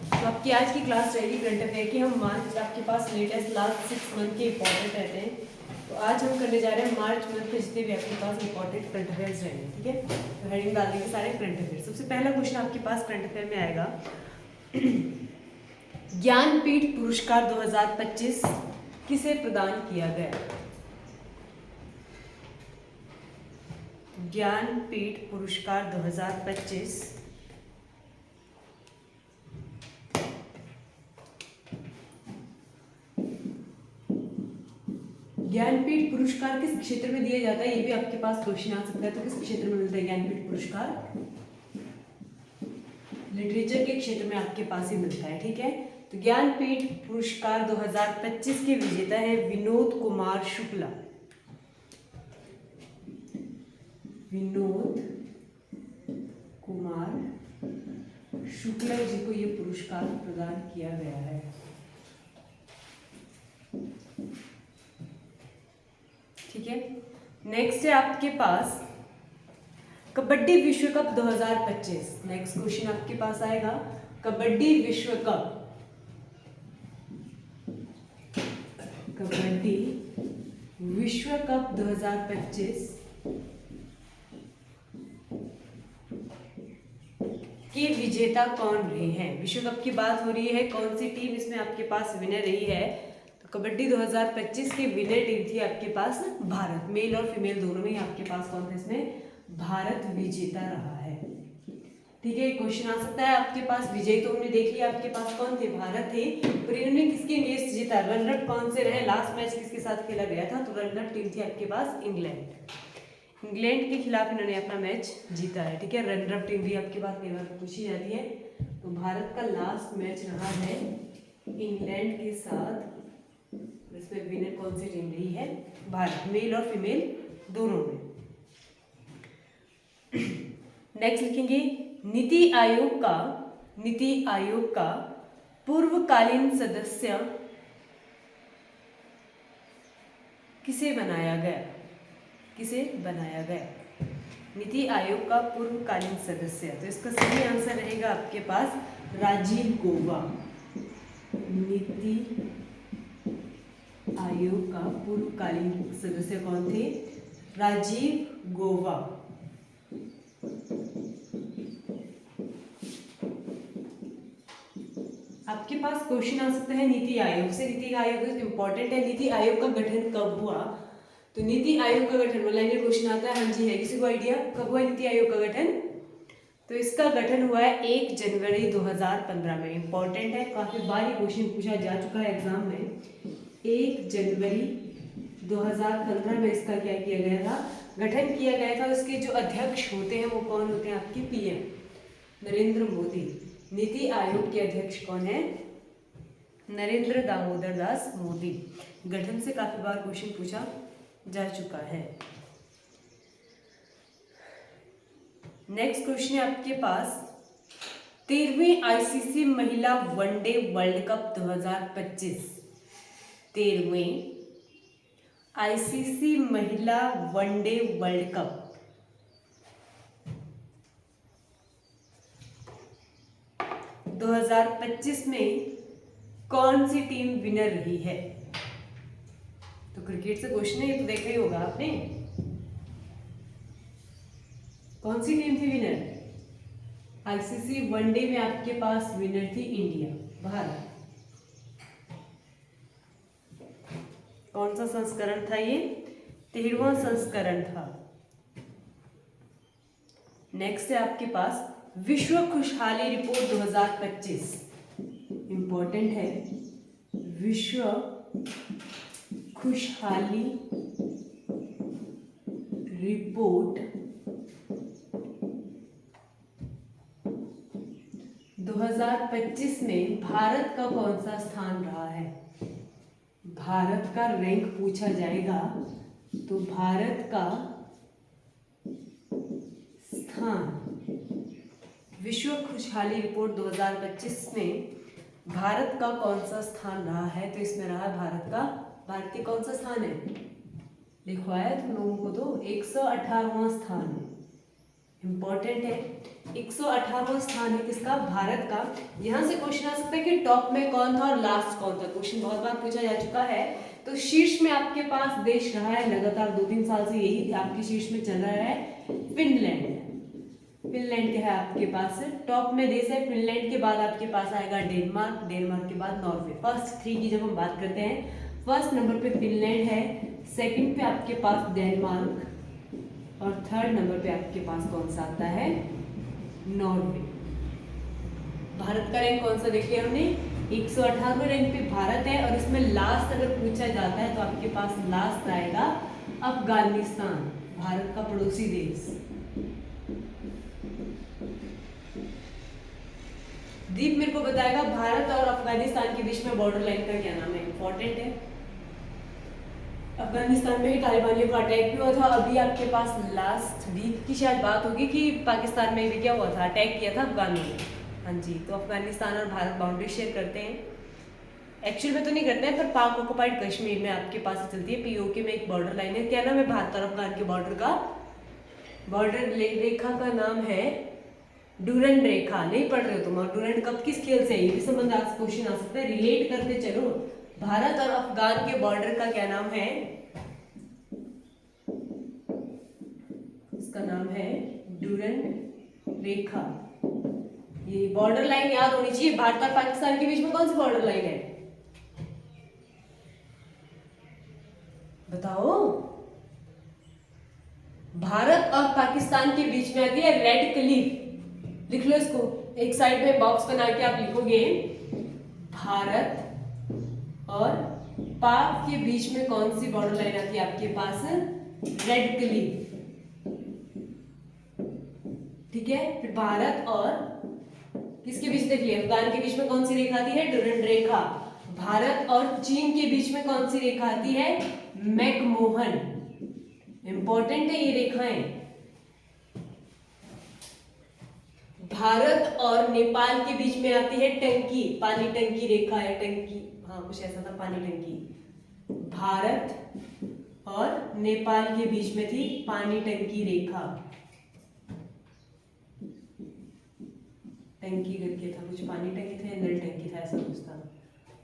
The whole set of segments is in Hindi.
तो आपकी आज की क्लास रहेगी करंट अफेयर की। हम मार्च आपके पास लेटेस्ट लास्ट 6 मंथ के इंपॉर्टेंट रहते हैं, तो आज हम करने जा रहे हैं मार्च मंथ के जितने भी आपके पास इंपॉर्टेंट करंट अफेयर्स रहेंगे। ठीक है, तो हेडिंग डाल देंगे सारे करंट अफेयर। सबसे पहला क्वेश्चन आपके पास करंट अफेयर में आएगा, ज्ञानपीठ पुरस्कार 2025 किसे प्रदान किया गया? ज्ञानपीठ पुरस्कार 2025 ज्ञानपीठ पुरस्कार किस क्षेत्र में दिया जाता है? ये भी आपके पास क्वेश्चन आ सकता है। तो किस क्षेत्र में मिलता है ज्ञानपीठ पुरस्कार? लिटरेचर के क्षेत्र में आपके पास ही मिलता है। ठीक है, तो ज्ञानपीठ पुरस्कार 2025 के विजेता है विनोद कुमार शुक्ला। विनोद कुमार शुक्ला जी को ये पुरस्कार प्रदान किया गया है। ठीक है, नेक्स्ट है आपके पास कबड्डी विश्व कप 2025। नेक्स्ट क्वेश्चन आपके पास आएगा, कबड्डी विश्व कप, कबड्डी विश्व कप 2025 के विजेता कौन रहे हैं? विश्व कप की बात हो रही है, कौन सी टीम इसमें आपके पास विनर रही है? तो कबड्डी 2025 की विनर टीम थी आपके पास भारत। मेल और फीमेल दोनों में ही आपके पास कौन था इसमें? भारत विजेता रहा है। ठीक है, क्वेश्चन आ सकता है आपके पास। विजयी तो हमने देख लिया, आपके पास कौन थे? भारत थे। पर इन्होंने किसके अगेंस्ट जीता? रनर कौन से रहे? लास्ट मैच किसके साथ खेला गया था? तो रनर टीम थी आपके पास इंग्लैंड। इंग्लैंड के खिलाफ इन्होंने अपना मैच जीता है। ठीक है, रनर अप टीम भी आपके पास कई बार पूछी जाती है। तो भारत का लास्ट मैच रहा है इंग्लैंड के साथ, इसमें विनर कौन सी टीम रही है? भारत, मेल और फीमेल दोनों में। नेक्स्ट लिखेंगे, नीति आयोग का पूर्वकालीन सदस्य किसे बनाया गया? किसे बनाया गया? नीति आयोग का पूर्वकालीन सदस्य, तो इसका सही आंसर रहेगा आपके पास राजीव गौबा। नीति आयोग का पूर्वकालीन सदस्य कौन थे? राजीव गौबा। आपके पास क्वेश्चन आ सकता है नीति आयोग से। नीति आयोग इंपॉर्टेंट है। नीति आयोग का गठन कब हुआ? तो नीति आयोग का गठन वाला क्वेश्चन आता है। हाँ जी, है किसी को आइडिया कब हुआ नीति आयोग का गठन? तो इसका गठन हुआ है 1 जनवरी 2015 में। इंपॉर्टेंट है, काफी बार ये क्वेश्चन पूछा जा चुका है एग्जाम में। 1 जनवरी 2015 में इसका क्या किया गया था? गठन किया गया था। उसके जो अध्यक्ष होते हैं वो कौन होते हैं? आपके पीएम नरेंद्र मोदी। नीति आयोग के अध्यक्ष कौन है? नरेंद्र दामोदर दास मोदी। गठन से काफी बार क्वेश्चन पूछा जा चुका है। नेक्स्ट क्वेश्चन है आपके पास, 13वीं आईसीसी महिला वनडे वर्ल्ड कप 2025। 13वीं आईसीसी महिला वनडे वर्ल्ड कप 2025 में कौन सी टीम विनर रही है? तो क्रिकेट से क्वेश्चन है, ये तो देखा ही होगा आपने। कौन सी टीम थी विनर? आईसीसी वनडे में आपके पास विनर थी इंडिया, भारत। कौन सा संस्करण था ये? 13वां संस्करण था। नेक्स्ट है आपके पास विश्व खुशहाली रिपोर्ट 2025। इंपॉर्टेंट है, विश्व खुशहाली रिपोर्ट 2025 में भारत का कौन सा स्थान रहा है? भारत का रैंक पूछा जाएगा तो भारत का स्थान विश्व खुशहाली रिपोर्ट 2025 में भारत का कौन सा स्थान रहा है? तो इसमें रहा भारत का, भारत के कौन सा स्थान है? लिखवाया तुम लोगों को तो 118वां स्थान है। इंपॉर्टेंट है। 118वां स्थान है किसका? भारत का। यहाँ से क्वेश्चन आ सकता है कि टॉप में कौन था और लास्ट कौन था। क्वेश्चन बहुत बार पूछा जा चुका है। तो शीर्ष में आपके पास देश रहा है लगातार 2-3 साल से, यही आपके शीर्ष में चल रहा है फिनलैंड। फिनलैंड क्या है आपके पास? टॉप में देश है। फिनलैंड के बाद आपके पास आएगा डेनमार्क, डेनमार्क के बाद नॉर्वे। फर्स्ट 3 की जब हम बात करते हैं, फर्स्ट नंबर पे फिनलैंड है, सेकंड पे आपके पास डेनमार्क और थर्ड नंबर पे आपके पास कौन सा आता है? नॉर्वे। भारत का रैंक कौन सा देख लिया हमने? 118वें रैंक पे भारत है और इसमें लास्ट अगर पूछा जाता है तो आपके पास लास्ट आएगा अफगानिस्तान, भारत का पड़ोसी देश। दीप मेरे को बताएगा भारत और अफगानिस्तान के बीच में बॉर्डर लाइन का क्या नाम है? इंपॉर्टेंट है। अफगानिस्तान में ही तालिबानियों का अटैक भी हुआ था। अभी आपके पास लास्ट वीक की शायद बात होगी कि पाकिस्तान में भी क्या हुआ था, अटैक किया था अफगानों ने। हाँ जी, तो अफगानिस्तान और भारत बाउंड्री शेयर करते हैं। एक्चुअल में तो नहीं करते हैं, पर पाक ऑक्युपाइड कश्मीर में आपके पास चलती है। पीओके में एक बॉर्डर लाइन है। क्या नाम है भारत और अफगान के बॉर्डर का? बॉर्डर रेखा का नाम है डूरंड रेखा। नहीं पढ़ रहे हो तुम? और डूरंड कब किस खेल से है, ये भी संबंध आज क्वेश्चन आ सकता है। रिलेट करते चलो। भारत और अफगान के बॉर्डर का क्या नाम है? इसका नाम है डूरंड रेखा। ये बॉर्डर लाइन याद होनी चाहिए। भारत और पाकिस्तान के बीच में कौन सी बॉर्डर लाइन है? बताओ। भारत और पाकिस्तान के बीच में आती है रेड क्लिफ। लिख लो इसको, एक साइड में बॉक्स बना के आप लिखोगे भारत और पाक के बीच में कौन सी बॉर्डर लाइन आती है आपके पास? Red Cliff. ठीक है, फिर भारत और किसके बीच देखिए, अफगान के बीच में कौन सी रेखा आती है? डूरंड रेखा। भारत और चीन के बीच में कौन सी रेखा आती है? मैकमोहन। इंपॉर्टेंट है ये रेखाएं। भारत और नेपाल के बीच में आती है टंकी, पानी टंकी रेखा है, टंकी, हाँ कुछ ऐसा था, पानी टंकी। भारत और नेपाल के बीच में थी पानी टंकी रेखा। टंकी करके था कुछ, पानी टंकी था या नल टंकी था, ऐसा कुछ था।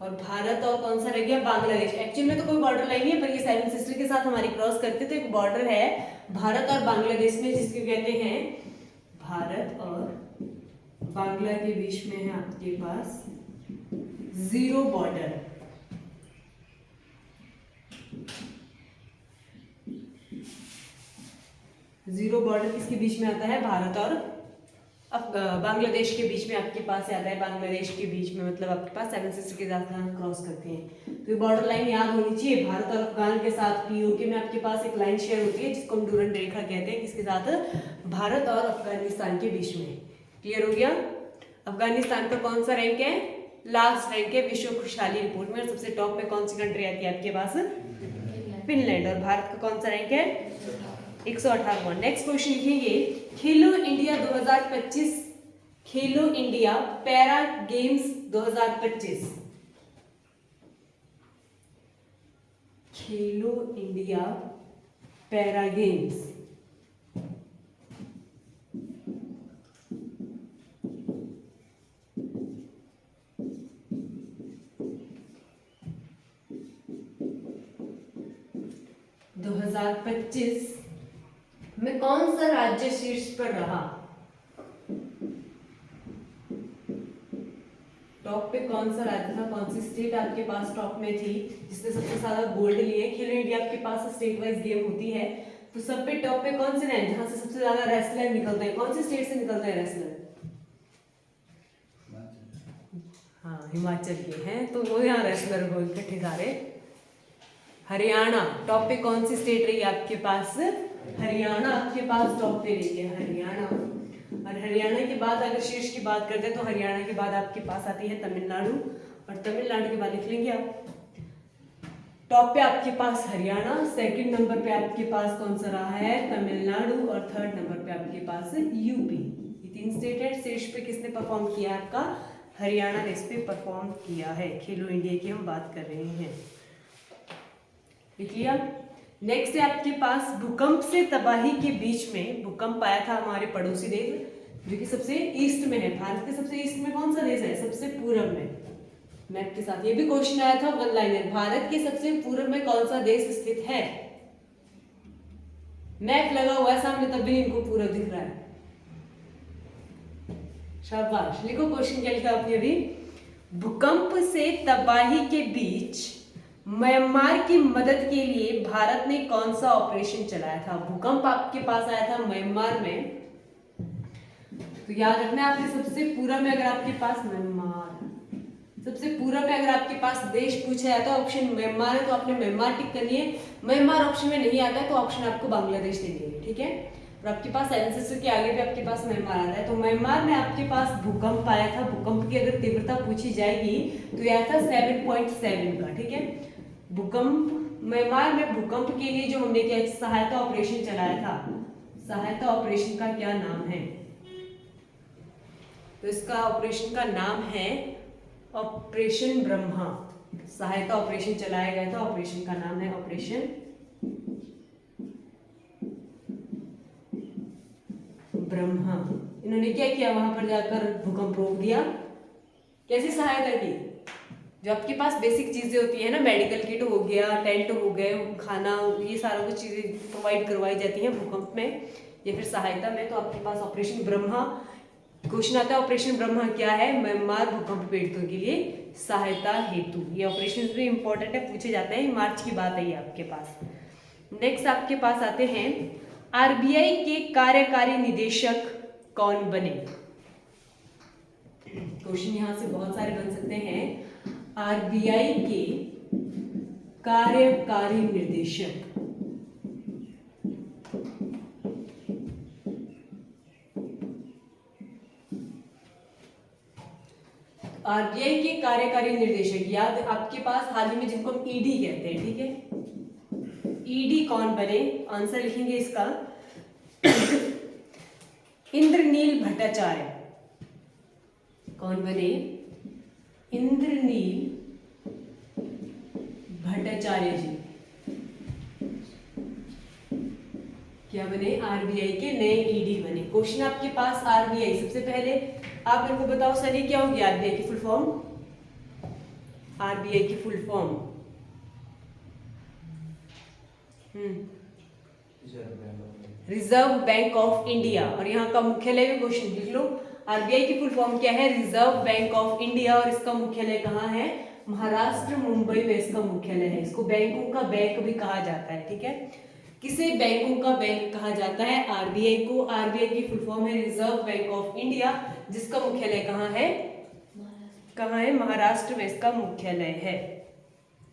और भारत और कौन सा रह गया? बांग्लादेश। एक्चुअल में तो कोई बॉर्डर लाइन नहीं है, पर ये सेवन सिस्टर के साथ हमारी क्रॉस करते, तो एक बॉर्डर है भारत और बांग्लादेश में, जिसको कहते हैं भारत और बांग्ला के बीच में है आपके पास जीरो बॉर्डर। जीरो बॉर्डर किसके बीच में आता है? भारत और बांग्लादेश के बीच में आपके पास आता है। बांग्लादेश के बीच में मतलब आपके पास सेवन सिस्टर के साथ क्रॉस करते हैं। तो ये बॉर्डर लाइन याद होनी चाहिए। भारत और अफगान के साथ पीओके में आपके पास एक लाइन शेयर होती है जिसको हम डूरंड रेखा कहते हैं। किसके साथ? भारत और अफगानिस्तान के बीच में। क्लियर हो गया? अफगानिस्तान का कौन सा रैंक है? लास्ट रैंक है विश्व खुशहाली रिपोर्ट में। सबसे टॉप पे कौन सी कंट्री आती है आपके पास? फिनलैंड। और भारत का कौन सा रैंक है? 118वां। नेक्स्ट क्वेश्चन लिखेंगे, खेलो इंडिया 2025, खेलो इंडिया पैरा गेम्स 2025। खेलो इंडिया पैरा गेम्स में कौन सा राज्य शीर्ष पर रहा? टॉप पे कौन सा राज्य था? कौन सी स्टेट आपके पास टॉप में थी जिसने सबसे ज्यादा गोल्ड लिए? खेलो इंडिया आपके पास स्टेट वाइज गेम होती है, तो सब पे टॉप पे कौन से रहे जहां से सबसे ज्यादा रेसलर निकलते हैं? कौन सी स्टेट से निकलते हैं रेसलर? हाँ, हिमाचल के हैं, तो वो यहाँ रेसलर हो इकट्ठे सारे। हरियाणा टॉप पे कौन सी स्टेट रही आपके पास? हरियाणा आपके पास टॉप पे रही है, हरियाणा। और हरियाणा के बाद अगर शीर्ष की बात करते हैं तो हरियाणा के बाद आपके पास आती है तमिलनाडु, और तमिलनाडु के बाद लिख लेंगे आप। टॉप पे आपके पास हरियाणा, सेकंड नंबर पे आपके पास कौन सा रहा है? तमिलनाडु, और थर्ड नंबर पे आपके पास यूपी। ये 3 स्टेट है। शीर्ष पे किसने परफॉर्म किया है आपका? हरियाणा ने इस पे परफॉर्म किया है। खेलो इंडिया की हम बात कर रहे हैं, लिख लिया। नेक्स्ट है आपके पास भूकंप से तबाही के बीच में भूकंप आया था हमारे पड़ोसी देश जो कि सबसे ईस्ट में है। भारत के सबसे ईस्ट में कौन सा देश है? सबसे पूर्व में। मैप के साथ ये भी क्वेश्चन आया था वन लाइनर, भारत के सबसे पूर्व में कौन सा देश स्थित है? मैप लगा हुआ है सामने तब भी इनको पूरा दिख रहा है। शाबाश, लिखो क्वेश्चन क्या लिखा आपने अभी। भूकंप से तबाही के बीच म्यांमार की मदद के लिए भारत ने कौन सा ऑपरेशन चलाया था? भूकंप आपके पास आया था म्यांमार में, तो याद रखना आपने सबसे पूर्व में अगर आपके पास म्यांमार, सबसे पूर्व में अगर आपके पास देश पूछा जाता है ऑप्शन म्यांमार है तो आपने म्यांमार टिक करनी है। म्यांमार ऑप्शन में नहीं आता है तो ऑप्शन आपको बांग्लादेश देनी है, ठीक है। और आपके पास एंसेस्टर के आगे भी आपके पास म्यांमार आता है, तो म्यांमार में आपके पास भूकंप आया था। भूकंप की अगर तीव्रता पूछी जाएगी तो यह था 7.7 का, ठीक है। भूकंप म्यांमार में भूकंप के लिए जो हमने क्या सहायता ऑपरेशन चलाया था, सहायता ऑपरेशन का क्या नाम है? तो इसका ऑपरेशन का नाम है ऑपरेशन ब्रह्मा। सहायता ऑपरेशन चलाया गया था, ऑपरेशन का नाम है ऑपरेशन ब्रह्मा। इन्होंने क्या किया? वहां पर जाकर भूकंप रोक दिया। कैसी सहायता की? जो आपके पास बेसिक चीजें होती है ना, मेडिकल किट हो गया, टेंट हो गए, खाना, ये सारा कुछ चीजें प्रोवाइड करवाई जाती हैं भूकंप में या फिर सहायता में। तो आपके पास ऑपरेशन ब्रह्मा क्वेश्चन आता है। ऑपरेशन ब्रह्मा क्या है? म्यांमार भूकंप पीड़ितों के लिए सहायता हेतु। ये ऑपरेशन भी इंपॉर्टेंट है, पूछे जाते हैं। मार्च की बात है ये आपके पास। नेक्स्ट आपके पास आते हैं आरबीआई के कार्यकारी निदेशक कौन बने? क्वेश्चन यहां से बहुत सारे बन सकते हैं। आरबीआई के कार्यकारी निर्देशक, आरबीआई के कार्यकारी निर्देशक याद आपके पास हाल ही में जिनको हम ईडी कहते हैं, ठीक है। ईडी कौन बने? आंसर लिखेंगे इसका इंद्रनील भट्टाचार्य। कौन बने? इंद्रनील भट्टाचार्य जी क्या बने? आरबीआई के नए ईडी बने। क्वेश्चन आपके पास आरबीआई, सबसे पहले आप मेरे को बताओ सर क्या होगी आरबीआई की फुल फॉर्म? आरबीआई की full form reserve bank of India. और यहाँ का मुख्यालय भी क्वेश्चन लिख लो। आरबीआई की फुल फॉर्म क्या है? Reserve bank of India. और इसका मुख्यालय कहाँ है? महाराष्ट्र, मुंबई में इसका मुख्यालय है। इसको बैंकों का बैंक भी कहा जाता है, ठीक है। किसे बैंकों का बैंक कहा जाता है? आरबीआई को। आरबीआई की फुल फॉर्म है रिजर्व बैंक ऑफ इंडिया, जिसका मुख्यालय कहाँ है? कहाँ है? महाराष्ट्र में इसका मुख्यालय है।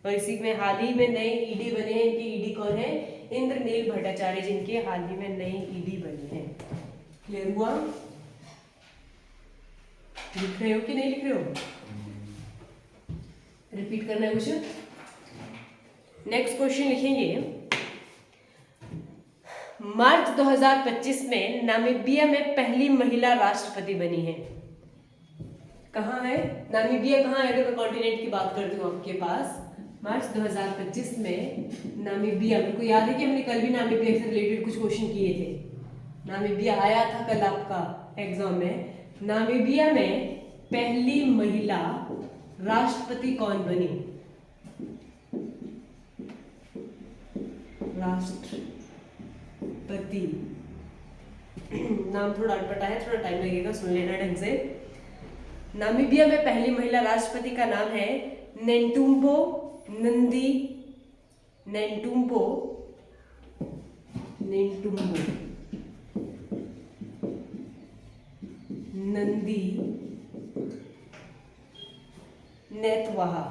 और इसी में हाल ही में नए ईडी बने हैं। इनके ईडी कौन है? इंद्रनील भट्टाचार्य, जिनके हाल ही में नए ईडी बने हैं। क्लियर हुआ? लिख रहे हो कि नहीं लिख रहे हो? रिपीट करना है कुछ? नेक्स्ट क्वेश्चन लिखेंगे। मार्च 2025 में नामीबिया में पहली महिला राष्ट्रपति बनी है। कहाँ है नामीबिया? कहाँ है? अगर मैं कॉन्टिनेंट की बात करती हूँ आपके पास, मार्च 2025 में नामीबिया, मेरे को याद है कि हमने कल भी नामीबिया से रिलेटेड कुछ क्वेश्चन किए थे। नामीबिया आया था कल आपका एग्जाम में। नामीबिया में पहली महिला राष्ट्रपति कौन बनी? राष्ट्रपति नाम थोड़ा अटपटा है, थोड़ा टाइम लगेगा, सुन लेना ढंग से। नामीबिया में पहली महिला राष्ट्रपति का नाम है नेंटुम्बो नंदी नेंटुम्बो नंदी नेतवाहा।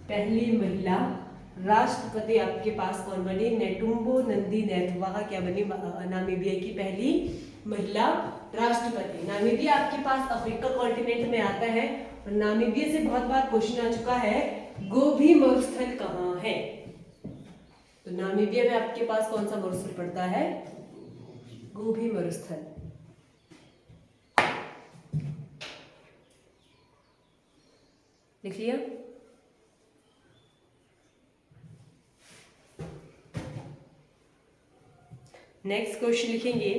पहली महिला राष्ट्रपति आपके पास कौन बनी? नेटुम्बो नंदी नेतवाहा क्या बनी? नामीबिया की पहली महिला राष्ट्रपति। नामीबिया आपके पास अफ्रीका कॉन्टिनेंट में आता है। और नामीबिया से बहुत बार क्वेश्चन आ चुका है, गोभी मरुस्थल कहाँ है? तो नामीबिया में आपके पास कौन सा मरुस्थल पड़ता है? गोभी मरुस्थल। लिख लिया। नेक्स्ट क्वेश्चन लिखेंगे,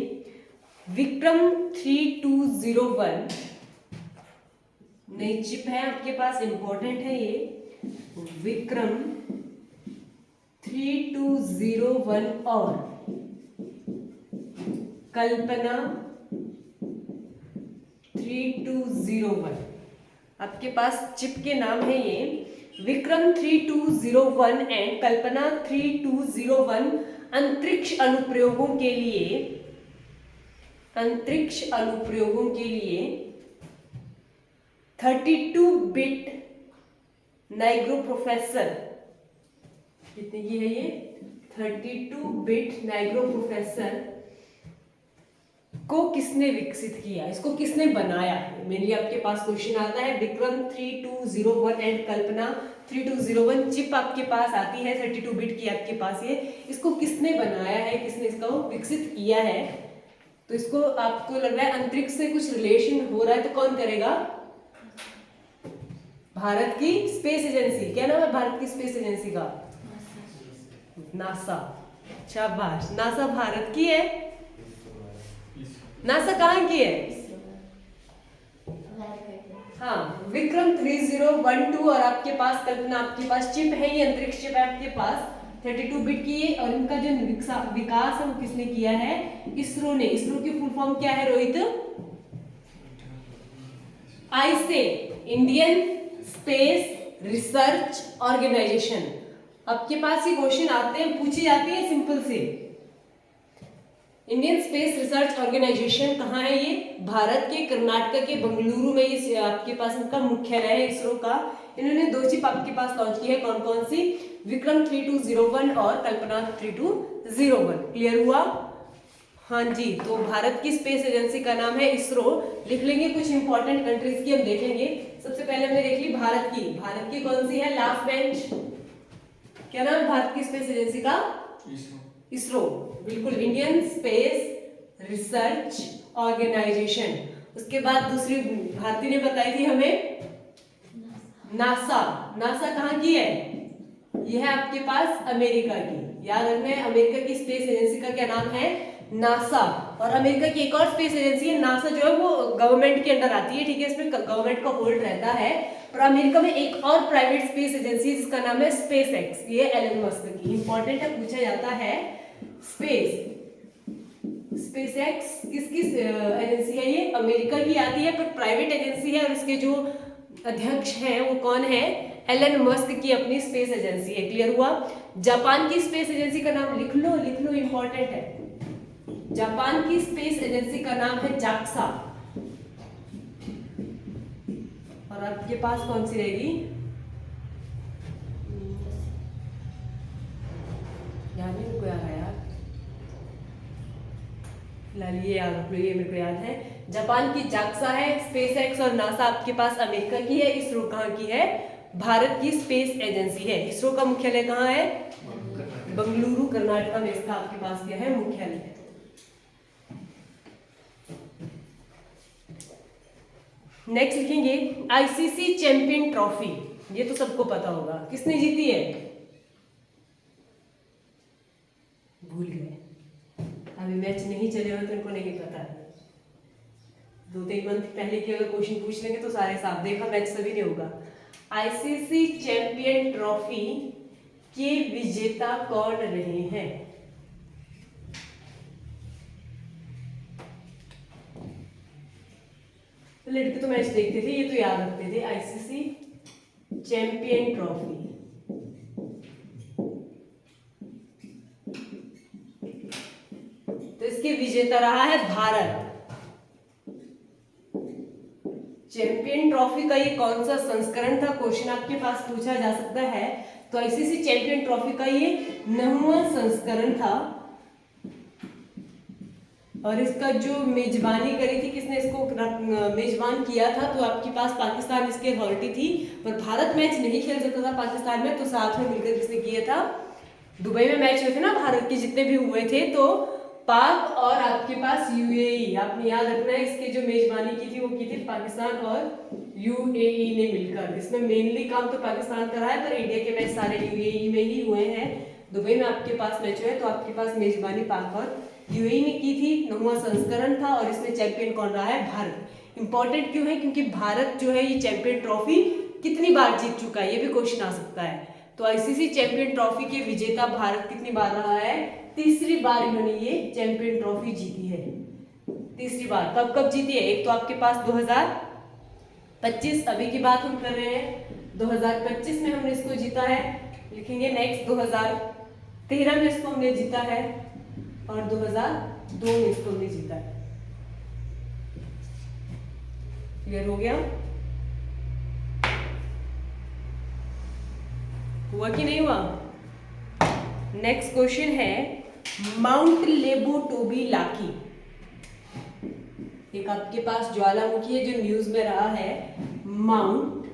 विक्रम 3201 नई चिप है आपके पास, इंपॉर्टेंट है ये। विक्रम 3201 और कल्पना 3201 आपके पास चिप के नाम है ये। विक्रम 3201 एंड कल्पना 3201 अंतरिक्ष अनुप्रयोगों के लिए 32 बिट नाइग्रो प्रोसेसर, कितने की है ये, 32 बिट नाइग्रो प्रोसेसर को किसने विकसित किया, इसको किसने बनाया। मेनली आपके पास क्वेश्चन आता है, विक्रम 3201 एंड कल्पना 3201 चिप आपके पास आती है 32 बिट की आपके पास, ये इसको किसने बनाया है, किसने इसको विकसित किया है। तो इसको आपको लग रहा है अंतरिक्ष से कुछ रिलेशन हो रहा है, तो कौन करेगा, भारत की स्पेस एजेंसी। क्या नाम है भारत की स्पेस एजेंसी का, नासा। शाबाश, नासा भारत की है। नासा कहाँ की है, हाँ, विक्रम 3012 और आपके पास कल्पना, आपके पास चिप है, ये अंतरिक्ष चिप है आपके पास 32 बिट की है। और इनका जो विकास है वो किसने किया है, इसरो ने। इसरो की फुल फॉर्म क्या है रोहित, आईसे, इंडियन स्पेस रिसर्च ऑर्गेनाइजेशन। आपके पास ये क्वेश्चन आते हैं, पूछी जाती है सिंपल से। इंडियन स्पेस रिसर्च ऑर्गेनाइजेशन कहाँ है, ये भारत के कर्नाटक के बेंगलुरु में ये आपके पास इनका मुख्यालय है इसरो का। इन्होंने 2 चिप आपके पास लॉन्च की है, कौन कौन सी, विक्रम 3201 और कल्पना 3201। क्लियर हुआ, हाँ जी। तो भारत की स्पेस एजेंसी का नाम है इसरो। लिख लेंगे कुछ इंपॉर्टेंट कंट्रीज की हम देखेंगे। सबसे पहले हमने देख ली भारत की, भारत की कौन सी है, लास्ट बेंच, क्या नाम है भारत की स्पेस एजेंसी का, इसरो, बिल्कुल, इंडियन स्पेस रिसर्च ऑर्गेनाइजेशन। उसके बाद दूसरी भारती ने बताई थी हमें, नासा। नासा कहाँ की है, यह है आपके पास अमेरिका की, याद रखना है, अमेरिका की स्पेस एजेंसी का क्या नाम है, नासा। और अमेरिका की एक और स्पेस एजेंसी है, नासा जो है वो गवर्नमेंट के अंडर आती है, ठीक है, इसमें गवर्नमेंट का होल्ड रहता है। और अमेरिका में एक और प्राइवेट स्पेस एजेंसी है जिसका नाम है स्पेस एक्स, ये एलन मस्क की, इंपॉर्टेंट है, पूछा जाता है। स्पेस एक्स किसकी एजेंसी है, ये अमेरिका की आती है, पर प्राइवेट एजेंसी है। और इसके जो अध्यक्ष हैं वो कौन है, एलन मस्क की अपनी स्पेस एजेंसी है। क्लियर हुआ। जापान की स्पेस एजेंसी का नाम लिख लो, इंपॉर्टेंट है। जापान की स्पेस एजेंसी का नाम है जाक्सा। और आपके पास कौन सी रहेगी, याद नहीं मेरे को याद है यार, फिलहाल ये याद, ये मेरे को याद है। जापान की जाक्सा है, स्पेस एक्स और नासा आपके पास अमेरिका की है। इसरो कहाँ की है, भारत की स्पेस एजेंसी है। इसरो का मुख्यालय कहाँ है, बेंगलुरु कर्नाटक में इसका आपके पास क्या है, मुख्यालय। नेक्स्ट लिखेंगे आईसीसी चैंपियन ट्रॉफी, ये तो सबको पता होगा, किसने जीती है, भूल गए, अभी मैच नहीं चले हुए तो इनको नहीं पता। 2-3 मंथ पहले के अगर क्वेश्चन पूछ लेंगे तो सारे साफ, देखा मैच सभी नहीं होगा। आईसीसी चैंपियन ट्रॉफी के विजेता कौन रहे हैं, तो लड़के तो मैच देखते थे, ये तो याद रखते थे। आईसीसी चैंपियन ट्रॉफी, तो इसके विजेता रहा है भारत। चैंपियन ट्रॉफी का ये कौन सा संस्करण था, क्वेश्चन आपके पास पूछा जा सकता है। तो आईसीसी चैंपियन ट्रॉफी का ये 9वां संस्करण था। और इसका जो मेजबानी करी थी, किसने इसको मेजबान किया था, तो आपके पास पाकिस्तान इसकी अथॉरिटी थी। पर भारत मैच नहीं खेल सकता था पाकिस्तान में, तो साथ में मिलकर किसने किया था, दुबई में मैच हुए थे ना भारत के जितने भी हुए थे, तो पाक और आपके पास यूएई, आपने याद रखना है इसके जो मेजबानी की थी वो की थी पाकिस्तान और यूएई ने मिलकर। इसमें मेनली काम तो पाकिस्तान कर रहा है, पर इंडिया के मैच सारे यूएई में ही हुए हैं। दुबई में आपके पास मैच हुए, तो आपके पास मेजबानी पाक और यूएई ने की थी। 9वां संस्करण था और इसमें चैंपियन कौन रहा है? भारत। इंपॉर्टेंट क्यों है? क्योंकि भारत जो है ये चैंपियन ट्रॉफी कितनी बार जीत चुका है, ये भी क्वेश्चन आ सकता है। तो आईसीसी चैंपियन ट्रॉफी के विजेता भारत कितनी बार रहा है? तीसरी बार इन्होंने ये चैंपियन ट्रॉफी जीती है, तीसरी बार। कब कब जीती है? एक तो आपके पास 2025, अभी की बात हम कर रहे हैं, 2025 में हमने इसको जीता है। लिखेंगे नेक्स्ट 2013 में इसको हमने जीता है और 2002 में इसको हमने जीता है। क्लियर हो गया? हुआ कि नहीं हुआ? नेक्स्ट क्वेश्चन है माउंट लेबोटोबी-लाकी। एक आपके पास ज्वालामुखी है जो न्यूज में रहा है, माउंट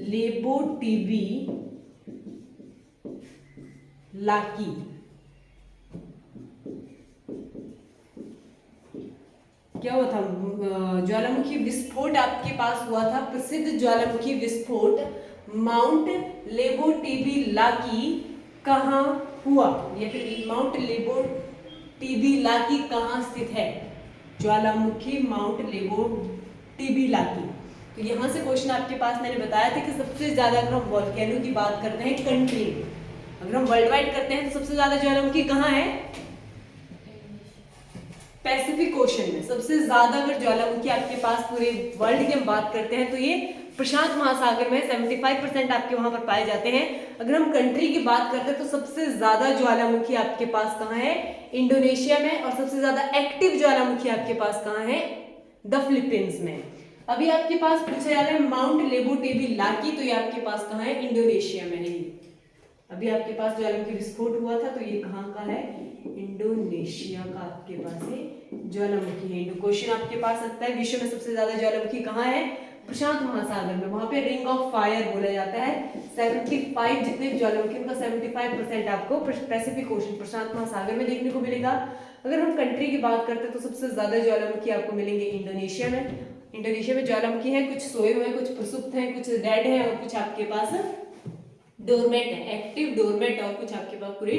लेबोटोबी-लाकी। क्या हुआ था? ज्वालामुखी विस्फोट आपके पास हुआ था, प्रसिद्ध ज्वालामुखी विस्फोट माउंट लेबोटोबी-लाकी कहाँ हुआ, या फिर माउंट लेबोटोबी-लाकी कहाँ स्थित है? ज्वालामुखी माउंट लेबोटोबी-लाकी। तो यहाँ से क्वेश्चन आपके पास मैंने बताया था कि सबसे ज्यादा अगर हम वॉल्केनो की बात करते हैं कंट्री, अगर हम वर्ल्ड वाइड करते हैं तो सबसे ज्यादा ज्वालामुखी कहाँ है? पैसिफिक ओशन में। सबसे ज्यादा अगर ज्वालामुखी आपके पास पूरे वर्ल्ड की हम बात करते हैं तो ये प्रशांत महासागर में 75% आपके वहां पर पाए जाते हैं। अगर हम कंट्री की बात करते हैं तो सबसे ज्यादा ज्वालामुखी आपके पास कहाँ है? इंडोनेशिया में। और सबसे ज्यादा एक्टिव ज्वालामुखी आपके पास कहाँ है? द फिलीपींस में। अभी आपके पास पूछा जा रहा है माउंट लेबोटोबी-लाकी, तो ये आपके पास कहाँ है? इंडोनेशिया में है। अभी आपके पास ज्वालामुखी विस्फोट हुआ था तो ये कहाँ का है? इंडोनेशिया का आपके पास है ज्वालामुखी है। क्वेश्चन आपके पास सकता है विश्व में सबसे ज्यादा ज्वालामुखी कहाँ है? प्रशांत महासागर में। वहां पे रिंग ऑफ फायर बोला जाता है। 75 जितने ज्वालामुखी उनका 75% आपको पैसिफिक ओशन प्रशांत महासागर में देखने को मिलेगा। अगर हम कंट्री की बात करते हैं तो सबसे ज्यादा ज्वालामुखी आपको मिलेंगे इंडोनेशिया में। इंडोनेशिया में ज्वालामुखी है, कुछ सोए हुए हैं, कुछ प्रसुप्त हैं, कुछ डेड हैं और कुछ आपके पास डोरमेट है, एक्टिव डोरमेट, और कुछ आपके पास पूरे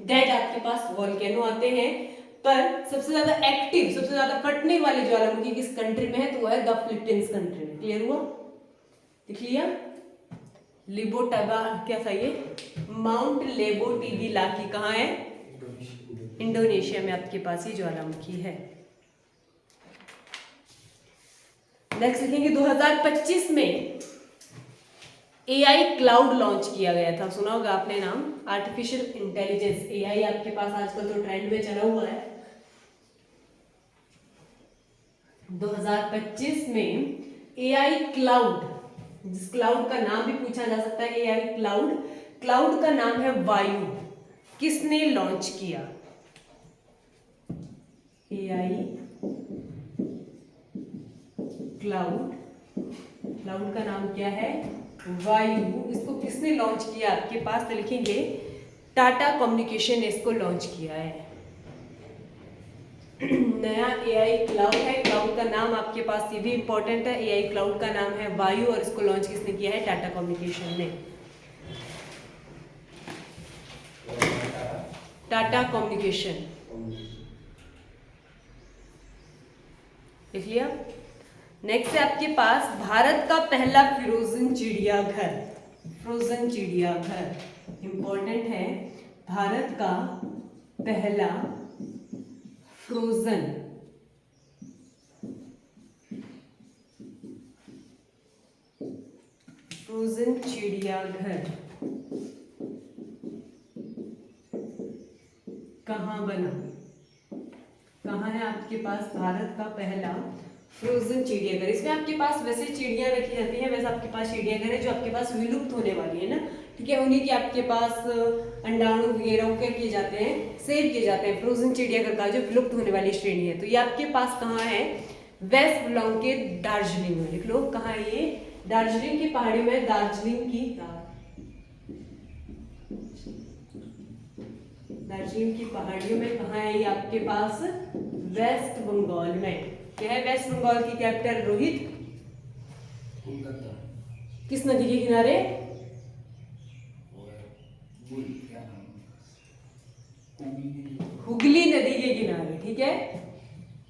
डेड आपके पास वॉल्केनो आते हैं। पर सबसे ज्यादा एक्टिव, सबसे ज्यादा फटने वाले ज्वालामुखी किस कंट्री में है? तो वो है द फिलीपींस कंट्री में। क्लियर हुआ? देख लिया? लिबोटोबा क्या था ये? माउंट लेबोटोबी-लाकी कहाँ है? इंडोनेशिया में आपके पास ही ज्वालामुखी है। नेक्स्ट लिखेंगे 2025 में एआई क्लाउड लॉन्च किया गया था। सुना होगा आपने नाम, आर्टिफिशियल इंटेलिजेंस। एआई आपके पास आजकल तो ट्रेंड में चला हुआ है। 2025 में एआई क्लाउड, जिस क्लाउड का नाम भी पूछा जा सकता है एआई क्लाउड, क्लाउड का नाम है वायु, किसने लॉन्च किया? एआई क्लाउड, क्लाउड का नाम क्या है? वायु। इसको किसने लॉन्च किया आपके पास? तो लिखेंगे टाटा कम्युनिकेशन ने इसको लॉन्च किया है। नया एआई क्लाउड है, क्लाउड का नाम आपके पास ये भी इंपॉर्टेंट है, एआई क्लाउड का नाम है वायु और इसको लॉन्च किसने किया है? टाटा कम्युनिकेशन ने। टाटा कम्युनिकेशन, देख लिया? नेक्स्ट है आपके पास भारत का पहला फ्रोजन चिड़ियाघर। फ्रोजन चिड़ियाघर इंपॉर्टेंट है। भारत का पहला फ्रोजन चिड़ियाघर कहाँ बना? कहाँ है आपके पास भारत का पहला फ्रोजन चिड़ियाघर? इसमें आपके पास वैसे चिड़ियां रखी जाती हैं, वैसे आपके पास चिड़ियाघर है जो आपके पास विलुप्त होने वाली है ना, ठीक है? उन्हीं के आपके पास अंडाणु वगैरह क्या किए जाते हैं? सेव किए जाते हैं। फ्रोजन चिड़ियाघर का जो विलुप्त होने वाली श्रेणी है, तो ये आपके पास कहाँ है? वेस्ट बंगाल के दार्जिलिंग में। लिख लो कहाँ है ये? दार्जिलिंग की पहाड़ी में, दार्जिलिंग की दार्जिलिंग की पहाड़ियों में कहाँ है ये आपके पास? वेस्ट बंगाल में। क्या है वेस्ट बंगाल की कैपिटल? रोहित। कोलकाता। किस नदी के किनारे? हुगली नदी के किनारे। ठीक है,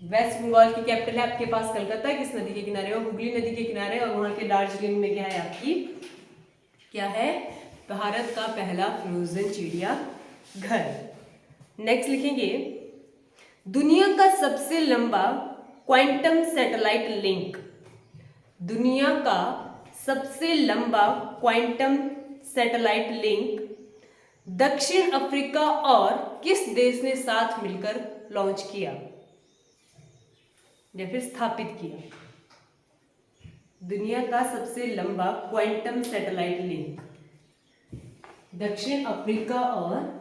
वेस्ट बंगाल की कैपिटल है आपके पास कलकत्ता। किस नदी के किनारे? और हुगली नदी के किनारे। और वहां के दार्जिलिंग में क्या है आपकी? क्या है? भारत का पहला फ्रोजन चिड़िया घर। नेक्स्ट लिखेंगे, दुनिया का सबसे लंबा क्वांटम सैटेलाइट लिंक। दुनिया का सबसे लंबा क्वांटम सैटेलाइट लिंक दक्षिण अफ्रीका और किस देश ने साथ मिलकर लॉन्च किया या फिर स्थापित किया? दुनिया का सबसे लंबा क्वांटम सैटेलाइट लिंक दक्षिण अफ्रीका और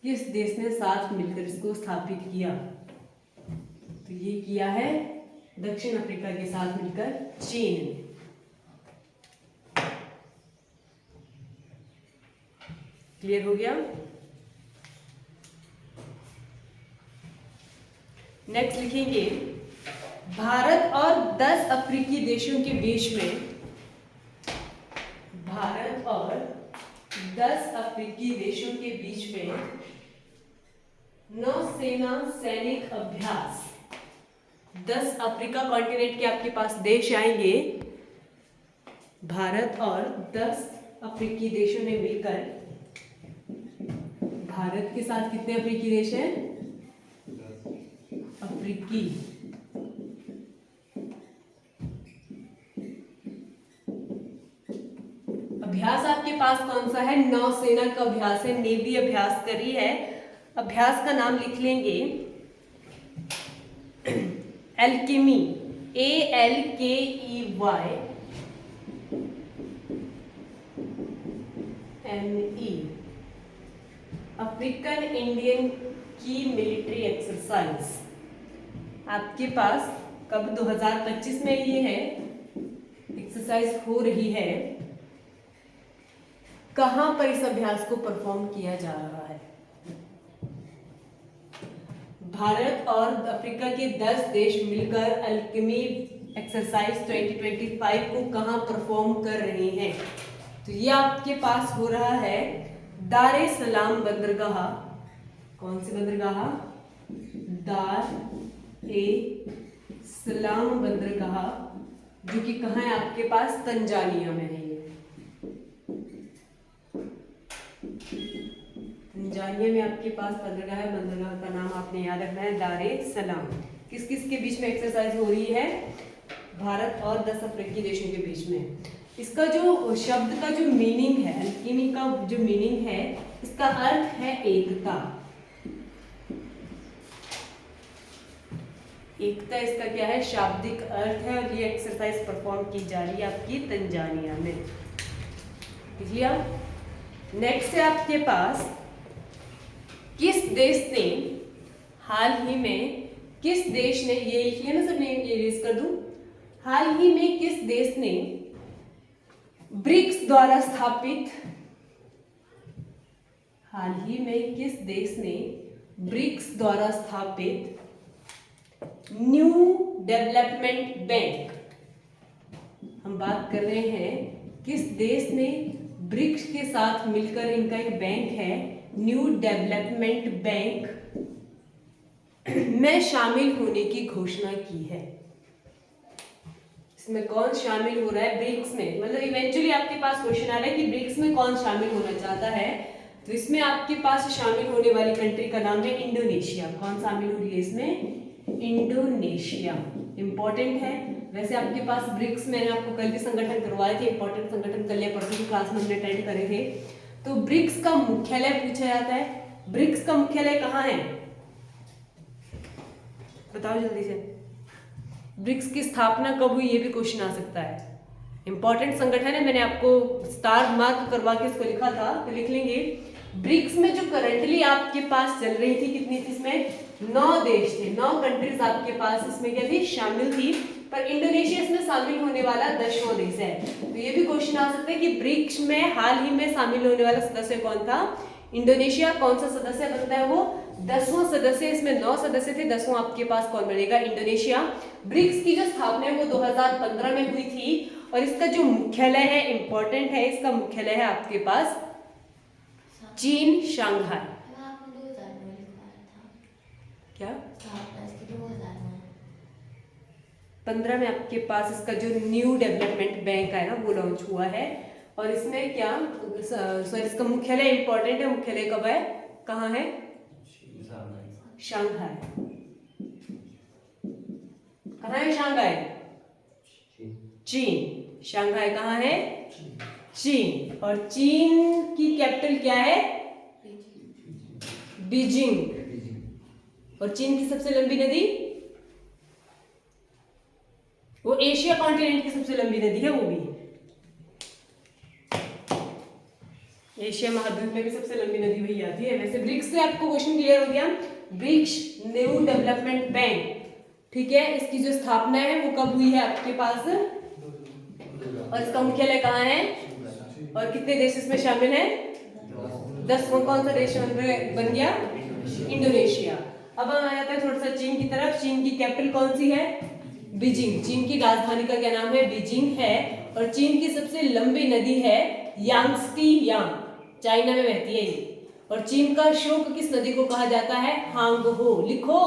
किस देश ने साथ मिलकर इसको स्थापित किया? तो ये किया है दक्षिण अफ्रीका के साथ मिलकर चीन ने। क्लियर हो गया? नेक्स्ट लिखेंगे, भारत और 10 अफ्रीकी देशों के बीच में, भारत और 10 अफ्रीकी देशों के बीच में नौसेना सैनिक अभ्यास। 10 अफ्रीका कॉन्टिनेंट के आपके पास देश आएंगे। भारत और 10 अफ्रीकी देशों ने मिलकर, भारत के साथ कितने अफ्रीकी देश हैं? अफ्रीकी अभ्यास आपके पास कौन सा है? नौसेना का अभ्यास है, नेवी अभ्यास करी है। अभ्यास का नाम लिख लेंगे एल्केमी, ALKEYME, अफ्रीकन इंडियन की मिलिट्री एक्सरसाइज। आपके पास कब? 2025 में ये है एक्सरसाइज हो रही है। कहां पर इस अभ्यास को परफॉर्म किया जा रहा है? भारत और अफ्रीका के 10 देश मिलकर अल्केमी एक्सरसाइज 2025 को कहां परफॉर्म कर रहे हैं? तो ये आपके पास हो रहा है दारे सलाम बंदरगाह। कौन सी बंदरगाह? दार ए सलाम बंदरगाह, जो कि कहाँ है आपके पास? तंजानिया में है। तंजानिया में आपके पास बंदरगाह है। बंदरगाह का नाम आपने याद रखना है, दारे सलाम। किस किस के बीच में एक्सरसाइज हो रही है? भारत और 10 अफ्रीकी देशों के बीच में। इसका जो शब्द का जो मीनिंग है, अल्केमी का जो मीनिंग है, इसका अर्थ है एकता। एकता इसका क्या है? शाब्दिक अर्थ है। और ये एक्सरसाइज परफॉर्म की जा रही है आपकी तंजानिया में। क्लियर? नेक्स्ट है आपके पास, किस देश ने हाल ही में, किस देश ने, ये लिखिए ना सब, ये इरेज कर दूं। हाल ही में किस देश ने ब्रिक्स द्वारा स्थापित, हाल ही में किस देश ने ब्रिक्स द्वारा स्थापित न्यू डेवलपमेंट बैंक, हम बात कर रहे हैं किस देश ने ब्रिक्स के साथ मिलकर, इनका एक बैंक है न्यू डेवलपमेंट बैंक में शामिल होने की घोषणा की है? इसमें कौन शामिल हो रहा है? ब्रिक्स में, मतलब इवेंचुअली आपके पास क्वेश्चन आ रहा है कि ब्रिक्स में कौन शामिल होना चाहता है। तो इसमें आपके पास शामिल होने वाली कंट्री का नाम है इंडोनेशिया। कौन शामिल हो रही है इसमें? इंडोनेशिया। इंपॉर्टेंट है। वैसे आपके पास ब्रिक्स, मैंने आपको कल भी संगठन करवाए थे, इंपॉर्टेंट संगठन कल या परसों की क्लास में हमने अटेंड करे थे। तो ब्रिक्स का मुख्यालय पूछा जाता है। ब्रिक्स का मुख्यालय कहाँ है? बताओ जल्दी से। ब्रिक्स की स्थापना कब हुई, ये भी क्वेश्चन आ सकता है। इंपॉर्टेंट संगठन है, मैंने आपको स्टार मार्क करवा के इसको लिखा था, तो लिख लेंगे। ब्रिक्स में जो करंटली आपके पास चल रही थी, कितनी थी इसमें? 9 देश थे, 9 कंट्रीज आपके पास इसमें क्या थी? शामिल थी। पर इंडोनेशिया इसमें शामिल होने वाला 10वां देश है। तो ये भी क्वेश्चन आ सकता है कि ब्रिक्स में हाल ही में शामिल होने वाला सदस्य कौन था? इंडोनेशिया कौन सा सदस्य बनता है? वो 10वां सदस्य। इसमें 9 सदस्य थे, 10वां आपके पास कौन बनेगा? इंडोनेशिया। ब्रिक्स की जो स्थापना है वो 2015 में हुई थी और इसका जो मुख्यालय है, इंपॉर्टेंट है, इसका मुख्यालय है आपके पास चीन, शंघाई। क्या 15 में आपके पास इसका जो न्यू डेवलपमेंट बैंक है ना वो लॉन्च हुआ है और इसमें क्या सॉरी इसका मुख्यालय इंपॉर्टेंट है। मुख्यालय कब है, कहाँ है? शंघाई। कहाँ है शंघाई? चीन। शंघाई कहाँ है? चीन। और चीन की कैपिटल क्या है? बीजिंग। और चीन की सबसे लंबी नदी, वो एशिया कॉन्टिनेंट की सबसे लंबी नदी है, वो भी एशिया महाद्वीप में भी सबसे लंबी नदी वही आती है। वैसे ब्रिक्स से आपको क्वेश्चन क्लियर हो गया। ब्रिक्स न्यू डेवलपमेंट बैंक, ठीक है, इसकी जो स्थापना है वो कब हुई है आपके पास और इसका मुख्यालय कहाँ है और कितने देश इसमें शामिल है? 10वां कौन सा देश बन गया? इंडोनेशिया। अब हम आ जाते हैं थोड़ा सा चीन की तरफ। चीन की कैपिटल कौन सी है? बीजिंग। चीन की राजधानी का क्या नाम है? बीजिंग है। और चीन की सबसे लंबी नदी है यांगत्से यांग, चाइना में बहती है ये। और चीन का शोक किस नदी को कहा जाता है? हांगहो। लिखो,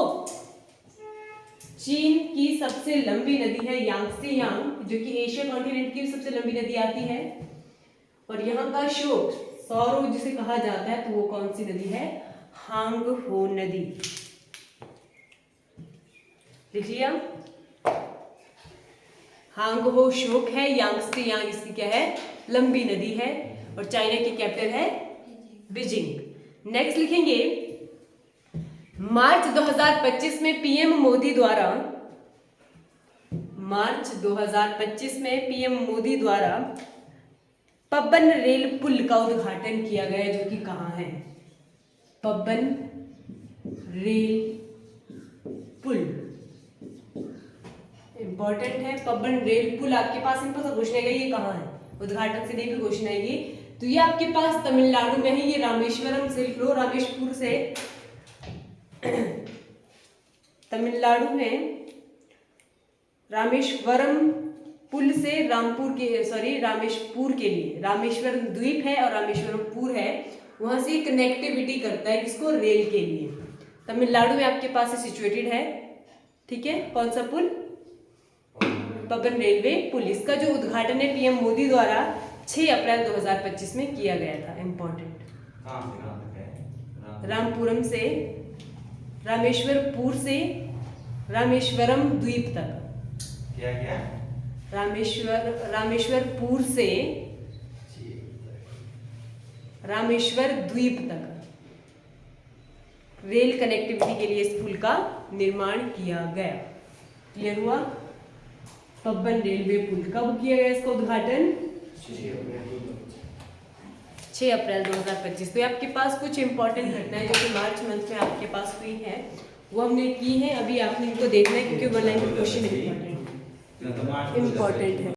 चीन की सबसे लंबी नदी है यांगत्से यांग, जो कि एशिया कॉन्टिनेंट की सबसे लंबी नदी आती है। और यहाँ का शोक सौरो जिसे कहा जाता है, तो वो कौन सी नदी है? हांगहो नदी। लिख लिया? हांगहो शोक है, यांगत्से यांग इसकी क्या है? लंबी नदी है। और चाइना की कैपिटल है बीजिंग। नेक्स्ट लिखेंगे मार्च 2025 में पीएम मोदी द्वारा, मार्च 2025 में पीएम मोदी द्वारा पब्बन रेल पुल का उद्घाटन किया गया, जो कि कहाँ है? पब्बन रेल पुल इंपॉर्टेंट है। पब्बन रेल पुल आपके पास सिंपल सा क्वेश्चन आएगा, ये कहाँ है? उद्घाटन से नहीं भी क्वेश्चन आएगी। तो ये आपके पास तमिलनाडु में है। ये रामेश्वरम से लिख लो, रामेश्वरपुर से, तमिलनाडु में रामेश्वरम पुल से रामपुर के रामेश्वरपुर के लिए, रामेश्वरम द्वीप है और रामेश्वरमपुर है, वहां से कनेक्टिविटी करता है किसको? रेल के लिए। तमिलनाडु में आपके पास सिचुएटेड है, ठीक है। कौन सा पुल? पब्बन रेलवे पुल। इसका जो उद्घाटन है पीएम मोदी द्वारा 6 अप्रैल 2025 में किया गया था। इंपॉर्टेंट, रामपुरम से, रामेश्वरपुर से रामेश्वरम द्वीप तक। क्या क्या? रामेश्वरपुर से रामेश्वर द्वीप तक रेल कनेक्टिविटी के लिए इस पुल का निर्माण किया गया। क्लियर हुआ? पब्बन रेलवे पुल कब किया गया इसका उद्घाटन? 6 अप्रैल 2025। तो ये आपके पास कुछ इंपॉर्टेंट घटनाएं जो कि मार्च मंथ में आपके पास हुई है वो हमने की है। अभी आपने इनको देखना है क्योंकि वन लाइन क्वेश्चन इंपॉर्टेंट है।